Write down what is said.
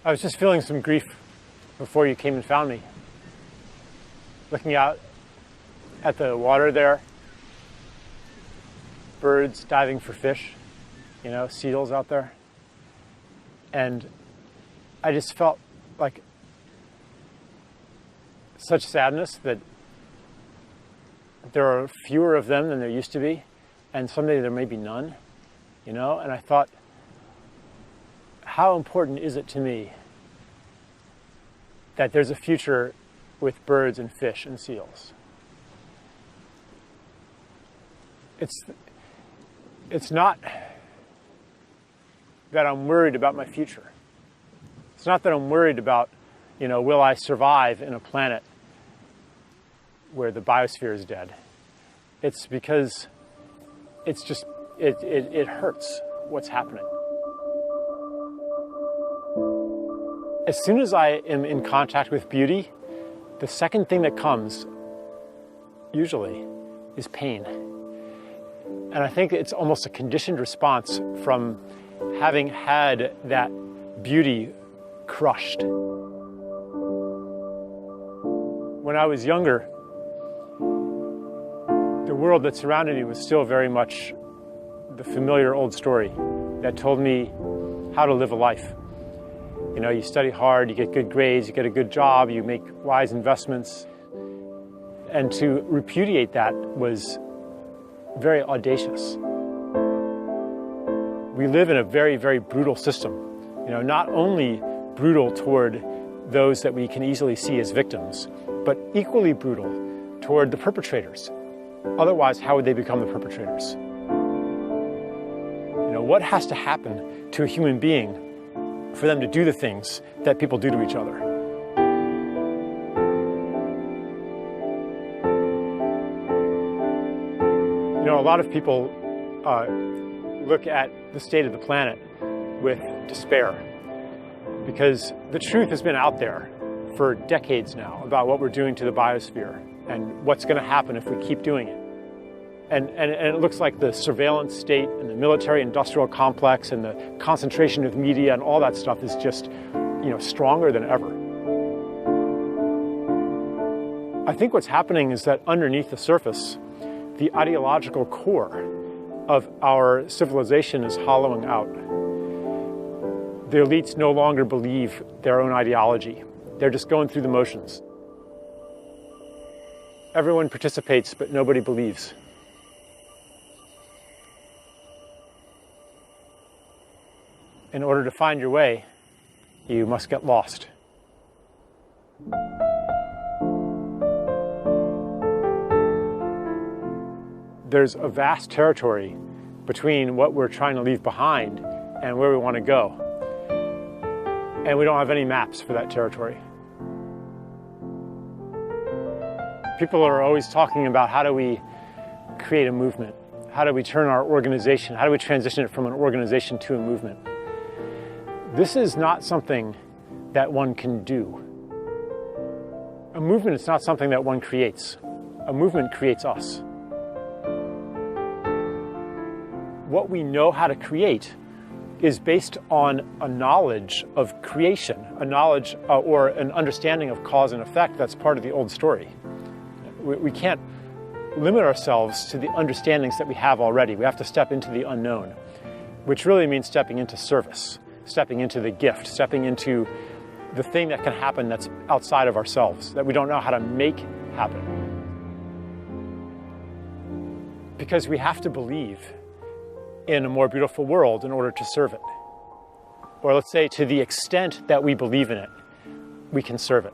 I was just feeling some grief before you came and found me. Looking out at the water there, birds diving for fish, you know, seals out there. And I just felt like such sadness that there are fewer of them than there used to be, and someday there may be none, you know? And I thought, how important is it to me that there's a future with birds and fish and seals? It's not that I'm worried about my future. It's not that I'm worried about, you know, will I survive in a planet where the biosphere is dead. It's because it's just, it hurts what's happening. As soon as I am in contact with beauty, the second thing that comes, usually, is pain. And I think it's almost a conditioned response from having had that beauty crushed. When I was younger, the world that surrounded me was still very much the familiar old story that told me how to live a life. You know, you study hard, you get good grades, you get a good job, you make wise investments. And to repudiate that was very audacious. We live in a very, very brutal system. You know, not only brutal toward those that we can easily see as victims, but equally brutal toward the perpetrators. Otherwise, how would they become the perpetrators? You know, what has to happen to a human being for them to do the things that people do to each other? You know, a lot of people look at the state of the planet with despair because the truth has been out there for decades now about what we're doing to the biosphere and what's going to happen if we keep doing it. And it looks like the surveillance state and the military-industrial complex and the concentration of media and all that stuff is just, you know, stronger than ever. I think what's happening is that underneath the surface, the ideological core of our civilization is hollowing out. The elites no longer believe their own ideology. They're just going through the motions. Everyone participates, but nobody believes. In order to find your way, you must get lost. There's a vast territory between what we're trying to leave behind and where we want to go. And we don't have any maps for that territory. People are always talking about how do we create a movement? How do we turn our organization? How do we transition it from an organization to a movement? This is not something that one can do. A movement is not something that one creates. A movement creates us. What we know how to create is based on a knowledge of creation, a knowledge or an understanding of cause and effect that's part of the old story. We can't limit ourselves to the understandings that we have already. We have to step into the unknown, which really means stepping into service, stepping into the gift, stepping into the thing that can happen that's outside of ourselves, that we don't know how to make happen. Because we have to believe in a more beautiful world in order to serve it. Or let's say to the extent that we believe in it, we can serve it.